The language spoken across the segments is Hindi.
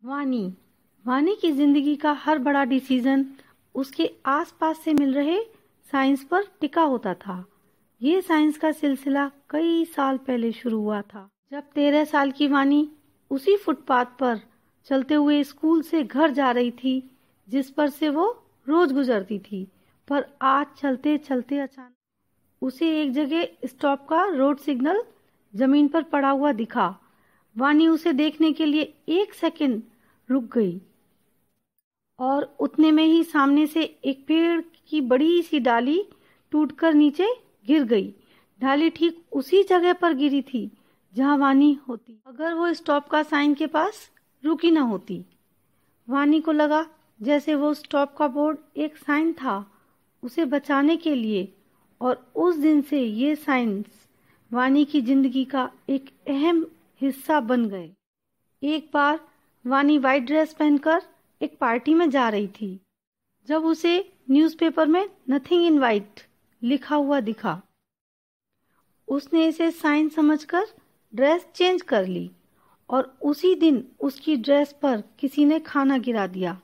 वानी वानी की जिंदगी का हर बड़ा डिसीजन उसके आसपास से मिल रहे साइंस पर टिका होता था। ये साइंस का सिलसिला कई साल पहले शुरू हुआ था, जब 13 साल की वानी उसी फुटपाथ पर चलते हुए स्कूल से घर जा रही थी जिस पर से वो रोज गुजरती थी। पर आज चलते चलते अचानक उसे एक जगह स्टॉप का रोड सिग्नल जमीन पर पड़ा हुआ दिखा। वानी उसे देखने के लिए एक सेकंड रुक गई और उतने में ही सामने से एक पेड़ की बड़ी सी डाली टूटकर नीचे गिर गई। डाली ठीक उसी जगह पर गिरी थी जहां वानी होती अगर वो स्टॉप का साइन के पास रुकी न होती। वानी को लगा जैसे वो स्टॉप का बोर्ड एक साइन था उसे बचाने के लिए, और उस दिन से ये साइंस वानी की जिंदगी का एक अहम हिस्सा बन गए। एक बार वानी वाइट ड्रेस पहनकर एक पार्टी में जा रही थी जब उसे न्यूज़पेपर में नथिंग इन वाइट लिखा हुआ दिखा। उसने इसे साइन समझकर ड्रेस चेंज कर ली और उसी दिन उसकी ड्रेस पर किसी ने खाना गिरा दिया।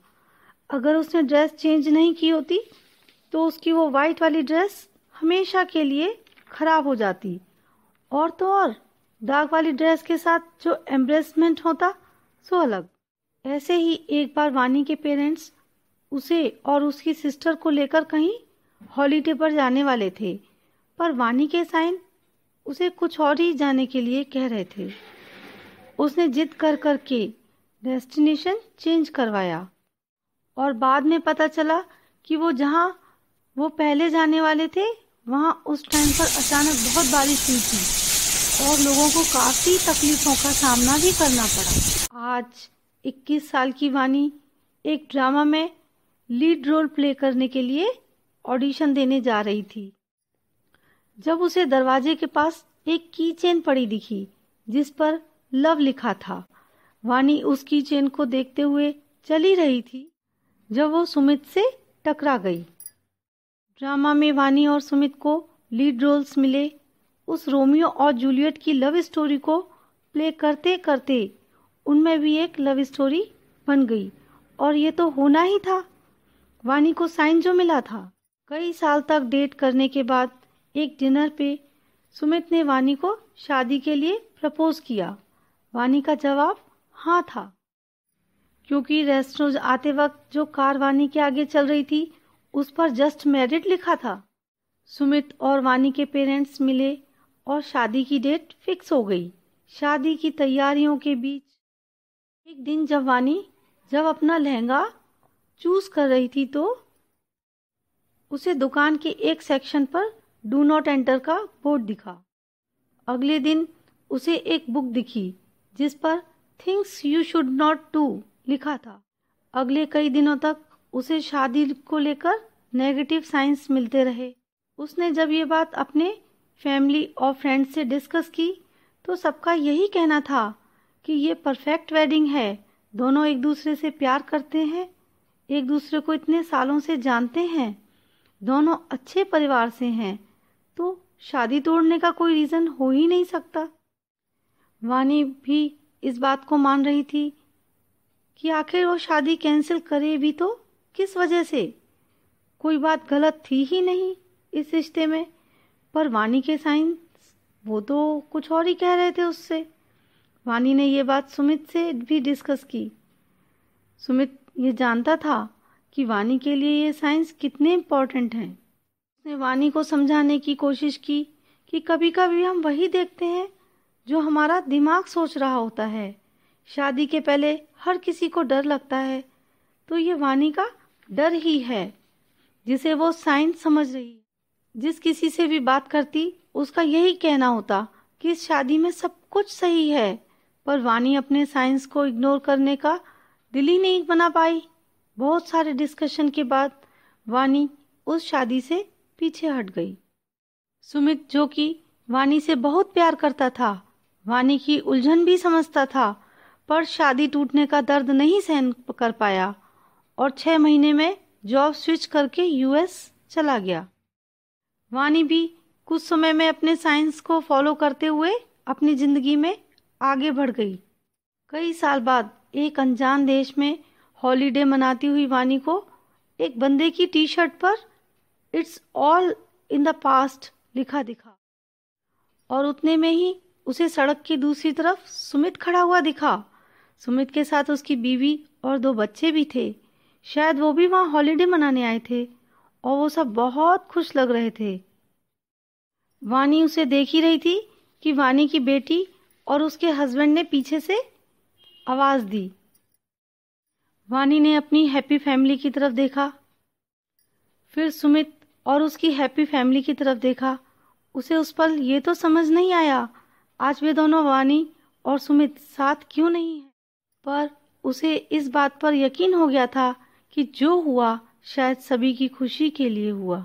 अगर उसने ड्रेस चेंज नहीं की होती तो उसकी वो वाइट वाली ड्रेस हमेशा के लिए खराब हो जाती, और तो और दाग वाली ड्रेस के साथ जो एम्ब्रेसमेंट होता सो अलग। ऐसे ही एक बार वानी के पेरेंट्स उसे और उसकी सिस्टर को लेकर कहीं हॉलीडे पर जाने वाले थे, पर वानी के साइन उसे कुछ और ही जाने के लिए कह रहे थे। उसने जिद कर कर के डेस्टिनेशन चेंज करवाया और बाद में पता चला कि वो जहां वो पहले जाने वाले थे वहां उस टाइम पर अचानक बहुत बारिश हुई थी और लोगों को काफी तकलीफों का सामना भी करना पड़ा। आज 21 साल की वानी एक ड्रामा में लीड रोल प्ले करने के लिए ऑडिशन देने जा रही थी जब उसे दरवाजे के पास एक की चेन पड़ी दिखी जिस पर लव लिखा था। वानी उस की चेन को देखते हुए चली रही थी जब वो सुमित से टकरा गई। ड्रामा में वानी और सुमित को लीड रोल्स मिले। उस रोमियो और जूलियट की लव स्टोरी को प्ले करते करते उनमें भी एक लव स्टोरी बन गई, और ये तो होना ही था। वानी को साइन जो मिला था। कई साल तक डेट करने के बाद एक डिनर पे सुमित ने वानी को शादी के लिए प्रपोज किया। वानी का जवाब हाँ था, क्योंकि रेस्टोरेंट आते वक्त जो कार वानी के आगे चल रही थी उस पर जस्ट मैरिड लिखा था। सुमित और वानी के पेरेंट्स मिले और शादी की डेट फिक्स हो गई। शादी की तैयारियों के बीच एक दिन जब अपना लहंगा चूज कर रही थी तो उसे दुकान के एक सेक्शन पर डू नॉट एंटर का बोर्ड दिखा। अगले दिन उसे एक बुक दिखी जिस पर things you should not do लिखा था। अगले कई दिनों तक उसे शादी को लेकर नेगेटिव साइंस मिलते रहे। उसने जब ये बात अपने फैमिली और फ्रेंड्स से डिस्कस की तो सबका यही कहना था कि ये परफेक्ट वेडिंग है। दोनों एक दूसरे से प्यार करते हैं, एक दूसरे को इतने सालों से जानते हैं, दोनों अच्छे परिवार से हैं, तो शादी तोड़ने का कोई रीजन हो ही नहीं सकता। वानी भी इस बात को मान रही थी कि आखिर वो शादी कैंसिल करे भी तो किस वजह से। कोई बात गलत थी ही नहीं इस रिश्ते में, पर वानी के साइंस वो तो कुछ और ही कह रहे थे उससे। वानी ने ये बात सुमित से भी डिस्कस की। सुमित ये जानता था कि वानी के लिए ये साइंस कितने इम्पोर्टेंट हैं। उसने वानी को समझाने की कोशिश की कि कभी कभी हम वही देखते हैं जो हमारा दिमाग सोच रहा होता है। शादी के पहले हर किसी को डर लगता है, तो ये वानी का डर ही है जिसे वो साइंस समझ रही है। जिस किसी से भी बात करती उसका यही कहना होता कि इस शादी में सब कुछ सही है, पर वानी अपने साइंस को इग्नोर करने का दिल ही नहीं बना पाई। बहुत सारे डिस्कशन के बाद वानी उस शादी से पीछे हट गई। सुमित, जो कि वानी से बहुत प्यार करता था, वानी की उलझन भी समझता था, पर शादी टूटने का दर्द नहीं सहन कर पाया और 6 महीने में जॉब स्विच करके यूएस चला गया। वानी भी कुछ समय में अपने साइंस को फॉलो करते हुए अपनी जिंदगी में आगे बढ़ गई। कई साल बाद एक अनजान देश में हॉलीडे मनाती हुई वानी को एक बंदे की टी शर्ट पर it's all in the past लिखा दिखा और उतने में ही उसे सड़क की दूसरी तरफ सुमित खड़ा हुआ दिखा। सुमित के साथ उसकी बीवी और 2 बच्चे भी थे। शायद वो भी वहां हॉलीडे मनाने आए थे और वो सब बहुत खुश लग रहे थे। वानी उसे देख ही रही थी कि वानी की बेटी और उसके हस्बैंड ने पीछे से आवाज दी। वानी ने अपनी हैप्पी फैमिली की तरफ देखा, फिर सुमित और उसकी हैप्पी फैमिली की तरफ देखा। उसे उस पल ये तो समझ नहीं आया आज वे दोनों वानी और सुमित साथ क्यों नहीं है, पर उसे इस बात पर यकीन हो गया था कि जो हुआ शायद सभी की खुशी के लिए हुआ।